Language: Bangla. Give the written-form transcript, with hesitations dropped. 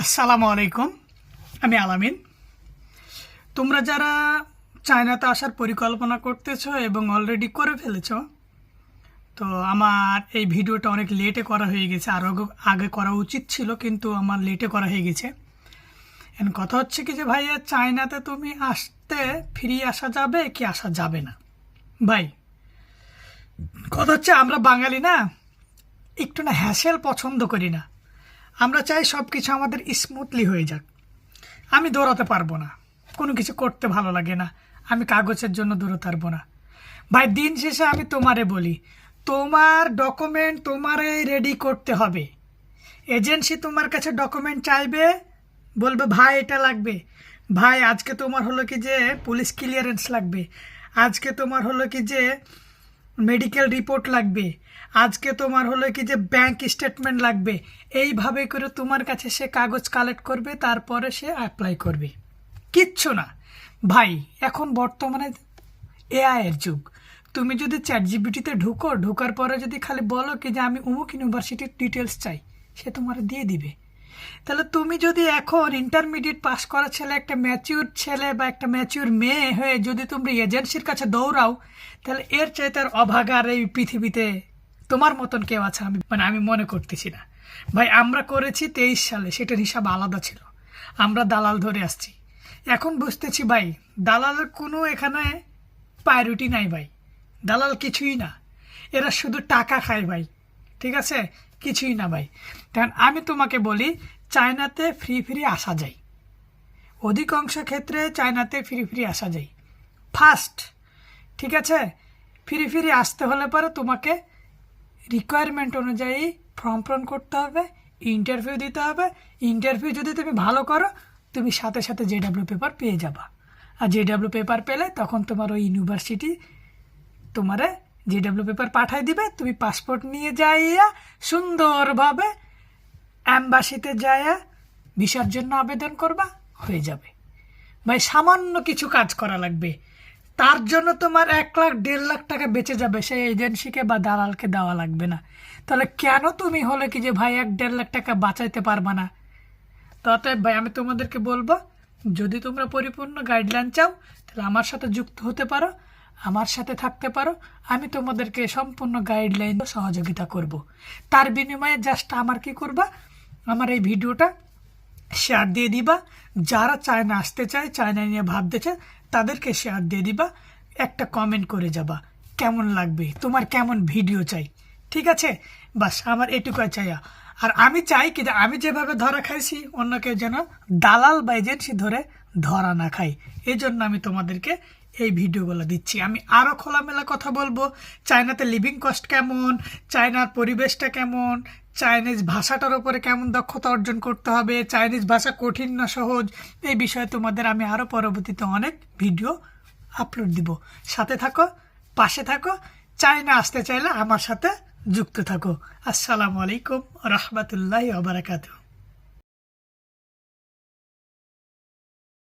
আসসালামু আলাইকুম, আমি আলামিন। তোমরা যারা চায়নাতে আসার পরিকল্পনা করতেছো এবং অলরেডি করে ফেলেছো, তো আমার এই ভিডিওটা অনেক লেটে করা হয়ে গেছে। আরও আগে করা উচিত ছিল, কিন্তু আমার লেটে করা হয়ে গেছে। এখন কথা হচ্ছে কি যে ভাইয়া, চায়নাতে তুমি আসতে ফিরে আসা যাবে কি আসা যাবে না? ভাই, কথা হচ্ছে আমরা বাঙালি না, একটু না হ্যাসেল পছন্দ করি না। আমরা চাই সব কিছু আমাদের স্মুথলি হয়ে যাক। আমি দৌড়াতে পারবো না, কোনো কিছু করতে ভালো লাগে না, আমি কাগজের জন্য দৌড়াতে পারবো না। ভাই, দিন শেষে আমি তোমারে বলি, তোমার ডকুমেন্ট তোমারে রেডি করতে হবে। এজেন্সি তোমার কাছে ডকুমেন্ট চাইবে, বলবে ভাই এটা লাগবে, ভাই আজকে তোমার হলো কি যে পুলিশ ক্লিয়ারেন্স লাগবে, আজকে তোমার হলো কি যে মেডিকেল রিপোর্ট লাগবে, আজকে তোমার হলো কি যে ব্যাংক স্টেটমেন্ট লাগবে। এইভাবে করে তোমার কাছে সে কাগজ কালেক্ট করবে, তারপরে সে অ্যাপ্লাই করবে। কিচ্ছু না ভাই, এখন বর্তমানে এআই এর যুগ। তুমি যদি চ্যাটজিপিটিতে ঢোকার পরে যদি খালি বলো কি যে আমি অমুক ইউনিভার্সিটির ডিটেলস চাই, সে তোমার দিয়ে দিবে। তাহলে তুমি যদি এখন ইন্টারমিডিয়েট পাস করা ছেলে, একটা ম্যাচিউর ছেলে বা একটা ম্যাচিউর মেয়ে হয়ে যদি তুমি এজেন্সির কাছে দৌড়াও, তাহলে এর চাইতে আর অভাগার এই পৃথিবীতে তোমার মতন কেউ আছে আমি মনে করতেছি না। ভাই, আমরা করেছি 23 সালে, সেটার হিসাব আলাদা ছিল। আমরা দালাল ধরে আসছি। এখন বুঝতেছি ভাই, দালালের কোনো এখানে প্রায়োরিটি নাই ভাই। দালাল কিছুই না, এরা শুধু টাকা খায় ভাই। ঠিক আছে, কিছুই না ভাই। কারণ আমি তোমাকে বলি, চায়নাতে ফ্রি আসা যায়। অধিকাংশ ক্ষেত্রে চায়নাতে ফ্রি আসা যায় ফার্স্ট। ঠিক আছে, ফ্রি আসতে হলে পরে তোমাকে রিকোয়ারমেন্ট অনুযায়ী ফর্ম পূরণ করতে হবে, ইন্টারভিউ দিতে হবে। ইন্টারভিউ যদি তুমি ভালো করো, তুমি সাথে সাথে জেডাব্লিউ পেপার পেয়ে যাবা। আর জেডাব্লিউ পেপার পেলে তখন তোমার ওই ইউনিভার্সিটি তোমারে জেডাব্লিউ পেপার পাঠাই দিবে। তুমি পাসপোর্ট নিয়ে যাইয়া সুন্দরভাবে অ্যাম্বাসিতে যাইয়া ভিসার জন্য আবেদন করবা, হয়ে যাবে। ভাই, সামান্য কিছু কাজ করা লাগবে, তার জন্য তোমার 1 লাখ 1.5 লাখ টাকা বেঁচে যাবে। সেই এজেন্সিকে বা দালালকে দেওয়া লাগবে না। তাহলে কেন তুমি হলে কি যে ভাই 1-1.5 লাখ টাকা বাঁচাইতে পারবা না? অতএব ভাই, আমি তোমাদেরকে বলবো, যদি তোমরা পরিপূর্ণ গাইডলাইন চাও, তাহলে আমার সাথে যুক্ত হতে পারো, আমার সাথে থাকতে পারো। আমি তোমাদেরকে সম্পূর্ণ গাইডলাইন সহযোগিতা করব। তার বিনিময়ে জাস্ট আমার কি করবা, আমার এই ভিডিওটা শেয়ার দিয়ে দিবা। যারা চায়না আসতে চায়, চায়না নিয়ে ভাবতে চায়, তাদেরকে শেয়ার দিয়ে দিবা। একটা কমেন্ট করে যাবা কেমন লাগবে, তোমার কেমন ভিডিও চাই। ঠিক আছে, বাস আমার এটুকু চাইয়া। আর আমি চাই কি যে আমি যেভাবে ধরা খাইছি, অন্য কেউ যেন দালাল বা এজেন্সি ধরে ধরা না খাই। এই জন্য আমি তোমাদেরকে এই ভিডিওগুলো দিচ্ছি। আমি আরও খোলামেলা কথা বলবো, চায়নাতে লিভিং কস্ট কেমন, চায়নার পরিবেশটা কেমন, চাইনিজ ভাষাটার উপরে কেমন দক্ষতা অর্জন করতে হবে, চাইনিজ ভাষা কঠিন না সহজ, এই বিষয়ে তোমাদের আমি আরও পরবর্তীতে অনেক ভিডিও আপলোড দিব। সাথে থাকো, পাশে থাকো। চায়না আসতে চাইলে আমার সাথে যুক্ত থাকো। আসসালামু আলাইকুম রহমতুল্লাহি ওয়া বারাকাতুহু।